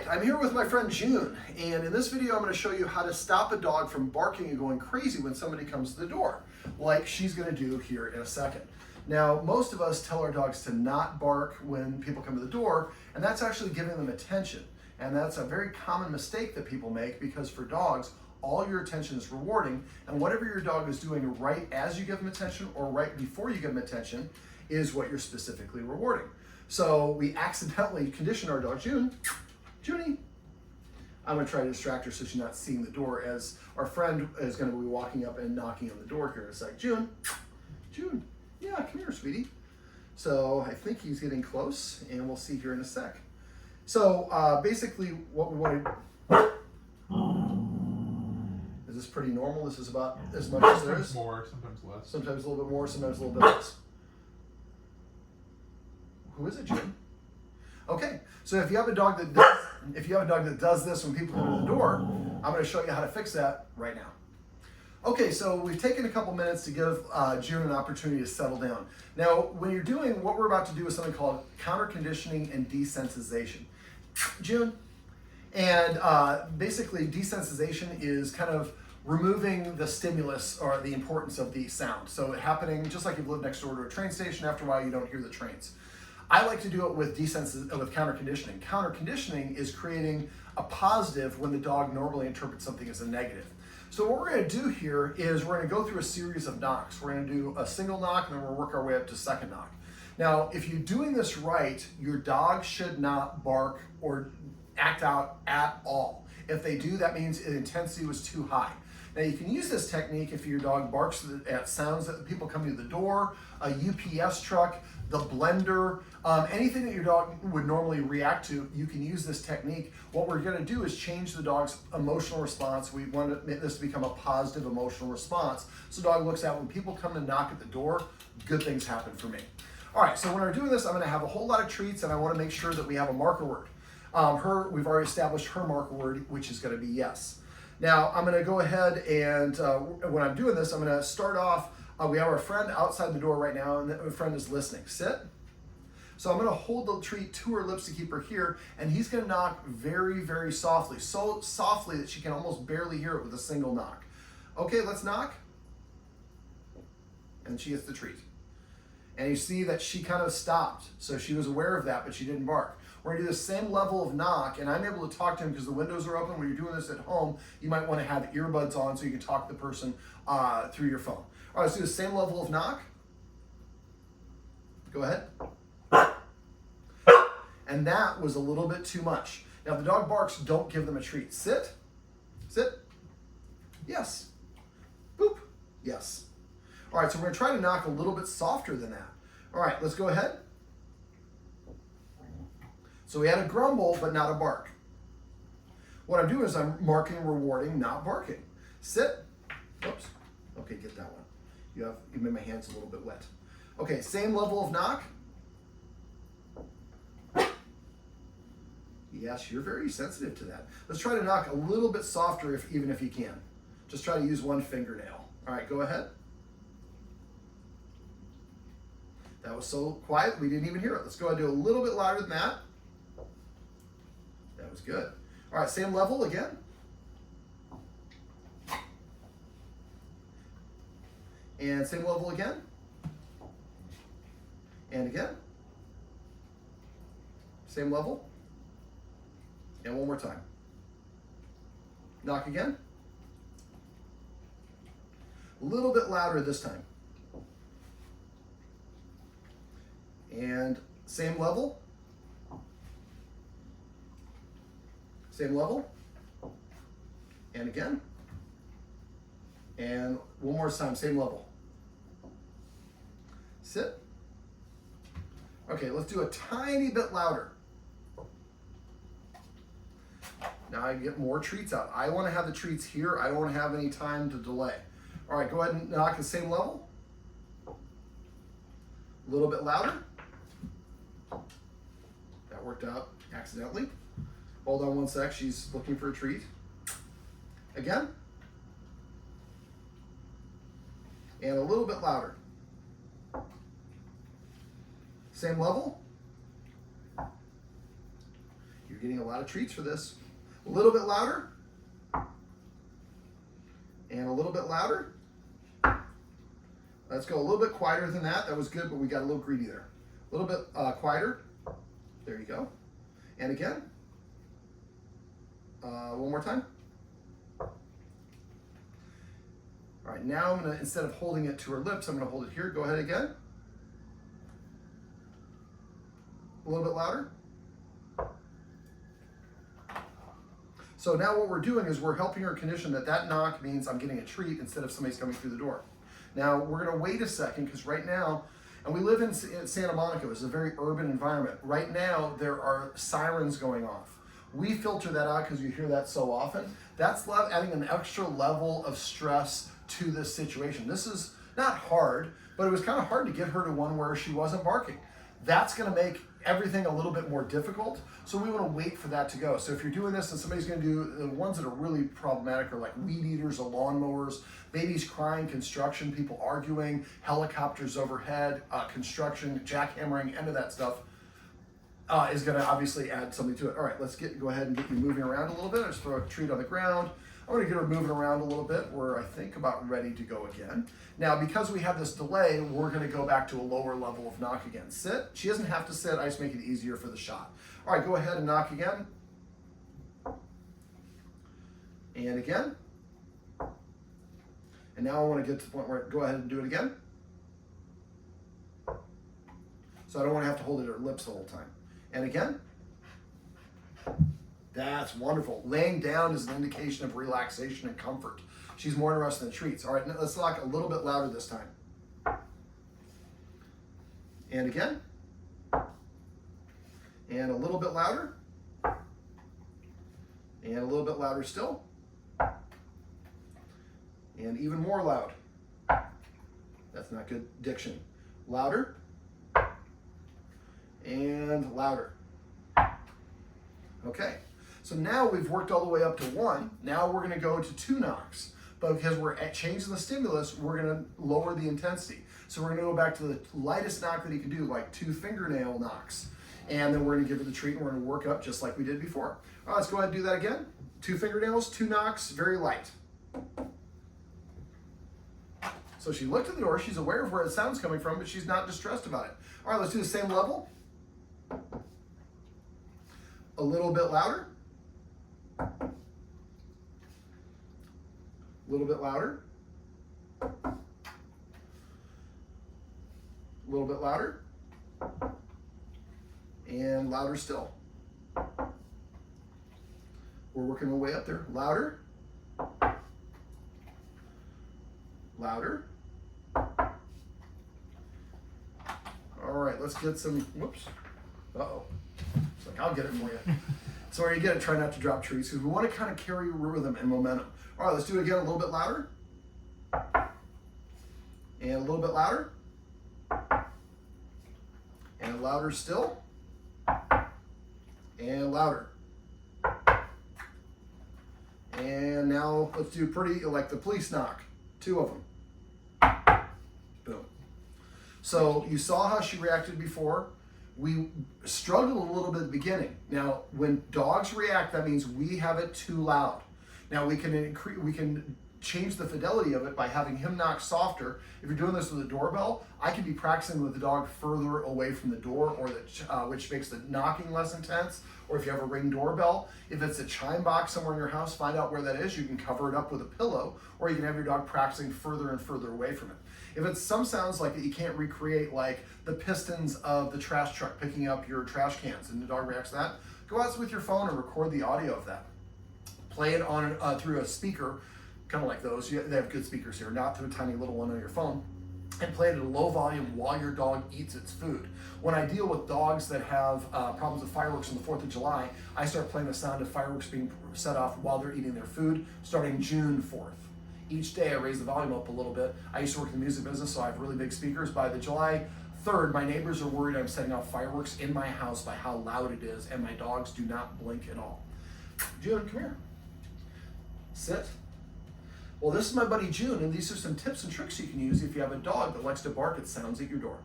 right, I'm here with my friend June, and in this video I'm going to show you how to stop a dog from barking and going crazy when somebody comes to the door, like she's going to do here in a second. Now, most of us tell our dogs to not bark when people come to the door, and that's actually giving them attention. And that's a very common mistake that people make, because for dogs, all your attention is rewarding, and whatever your dog is doing right as you give them attention or right before you give them attention is what you're specifically rewarding. So we accidentally condition our dog, Junie. I'm gonna try to distract her so she's not seeing the door, as our friend is gonna be walking up and knocking on the door here in a sec. June, yeah, come here, sweetie. So I think he's getting close, and we'll see here in a sec. So basically what we want to, is this pretty normal? This is about as much as there is? Sometimes more, sometimes less. Sometimes a little bit more, sometimes a little bit less. Who is it, June? Okay, so if you have a dog that does this when people come to the door, I'm going to show you how to fix that right now. Okay, so we've taken a couple minutes to give June an opportunity to settle down. Now, when you're doing, what we're about to do is something called counter conditioning and desensitization. June, and basically desensitization is kind of removing the stimulus or the importance of the sound. So it happening just like you've lived next door to a train station. After a while, you don't hear the trains. I like to do it with counter conditioning. Counter conditioning is creating a positive when the dog normally interprets something as a negative. So what we're going to do here is we're going to go through a series of knocks. We're going to do a single knock, and then we'll work our way up to second knock. Now, if you're doing this right, your dog should not bark or act out at all. If they do, that means the intensity was too high. Now, you can use this technique if your dog barks at sounds that people come to the door, a UPS truck, the blender, anything that your dog would normally react to. You can use this technique. What we're going to do is change the dog's emotional response. We want this to become a positive emotional response. So the dog looks at, when people come and knock at the door, good things happen for me. All right, so when we're doing this, I'm going to have a whole lot of treats, and I want to make sure that we have a marker word. We've already established her marker word, which is going to be yes. Now, I'm going to go ahead and when I'm doing this, I'm going to start off. We have our friend outside the door right now, and the friend is listening. Sit. So I'm going to hold the treat to her lips to keep her here, and he's going to knock very, very softly, so softly that she can almost barely hear it with a single knock. Okay, let's knock. And she gets the treat. And you see that she kind of stopped, so she was aware of that, but she didn't bark. We're going to do the same level of knock, and I'm able to talk to him because the windows are open. When you're doing this at home, you might want to have earbuds on so you can talk to the person through your phone. All right, let's do the same level of knock. Go ahead. And that was a little bit too much. Now, if the dog barks, don't give them a treat. Sit. Sit. Yes. Boop. Yes. All right, so we're going to try to knock a little bit softer than that. All right, let's go ahead. So we had a grumble, but not a bark. What I'm doing is I'm marking rewarding, not barking. Sit. Oops. Okay, get that one. You made my hands a little bit wet. Okay, same level of knock. Yes, you're very sensitive to that. Let's try to knock a little bit softer, even if you can. Just try to use one fingernail. All right, go ahead. That was so quiet, we didn't even hear it. Let's go ahead and do a little bit louder than that. That was good. All right, same level again. And same level again. And again. Same level. And one more time. Knock again. A little bit louder this time. And same level. Same level. And again. And one more time, same level. Sit. Okay, let's do a tiny bit louder. Now I get more treats out. I want to have the treats here. I don't want to have any time to delay. All right, go ahead and knock the same level. A little bit louder. That worked out accidentally. Hold on one sec, she's looking for a treat. Again. And a little bit louder. Same level. You're getting a lot of treats for this. A little bit louder. And a little bit louder. Let's go a little bit quieter than that. That was good, but we got a little greedy there. A little bit quieter. There you go. And again. One more time. All right, now I'm gonna, instead of holding it to her lips, I'm gonna hold it here. Go ahead again. A little bit louder. So now what we're doing is we're helping her condition that that knock means I'm getting a treat instead of somebody's coming through the door. Now we're gonna wait a second because right now, and we live in Santa Monica, it's a very urban environment. Right now, there are sirens going off. We filter that out because you hear that so often. That's adding an extra level of stress to this situation. This is not hard, but it was kind of hard to get her to one where she wasn't barking. That's gonna make everything a little bit more difficult, so we want to wait for that to go. So if you're doing this and somebody's going to do, the ones that are really problematic are like weed eaters or lawnmowers, babies crying, construction, people arguing, helicopters overhead, construction, jackhammering, any of that stuff is going to obviously add something to it. All right, let's go ahead and get you moving around a little bit. Just throw a treat on the ground. I'm going to get her moving around a little bit. We're, I think, about ready to go again. Now, because we have this delay, we're going to go back to a lower level of knock again. Sit. She doesn't have to sit. I just make it easier for the shot. All right, go ahead and knock again. And again. And now I want to get to the point where go ahead and do it again. So I don't want to have to hold it at her lips the whole time. And again. That's wonderful. Laying down is an indication of relaxation and comfort. She's more interested in treats. All right, now let's knock a little bit louder this time. And again. And a little bit louder. And a little bit louder still. And even more loud. That's not good diction. Louder. And louder. Okay. So now we've worked all the way up to 1. Now we're going to go to 2 knocks. But because we're changing the stimulus, we're going to lower the intensity. So we're going to go back to the lightest knock that he can do, like 2 fingernail knocks. And then we're going to give her the treat and we're going to work up just like we did before. All right, let's go ahead and do that again. 2 fingernails, 2 knocks, very light. So she looked at the door. She's aware of where the sound's coming from, but she's not distressed about it. All right, let's do the same level. A little bit louder. A little bit louder. A little bit louder. And louder still. We're working our way up there. Louder. Louder. All right, let's get some, whoops. Uh-oh. It's like, I'll get it for you. So where you get it, try not to drop trees because we want to kind of carry rhythm and momentum. All right, let's do it again a little bit louder. And a little bit louder. And louder still. And louder. And now let's do pretty, like the police knock. 2 of them. Boom. So you saw how she reacted before. We struggled a little bit at the beginning. Now, when dogs react, that means we have it too loud. Now we can change the fidelity of it by having him knock softer. If you're doing this with a doorbell, I could be practicing with the dog further away from the door, or which makes the knocking less intense. Or if you have a Ring doorbell, if it's a chime box somewhere in your house, find out where that is. You can cover it up with a pillow, or you can have your dog practicing further and further away from it. If it's some sounds like that you can't recreate, like the pistons of the trash truck picking up your trash cans and the dog reacts to that, go out with your phone and record the audio of that. Play it on through a speaker, kind of like those. They have good speakers here, not through a tiny little one on your phone. And play it at a low volume while your dog eats its food. When I deal with dogs that have problems with fireworks on the 4th of July, I start playing the sound of fireworks being set off while they're eating their food, starting June 4th. Each day I raise the volume up a little bit. I used to work in the music business, so I have really big speakers. By the July 3rd, my neighbors are worried I'm setting off fireworks in my house by how loud it is, and my dogs do not blink at all. June, come here. Sit. Well, this is my buddy June, and these are some tips and tricks you can use if you have a dog that likes to bark at sounds at your door.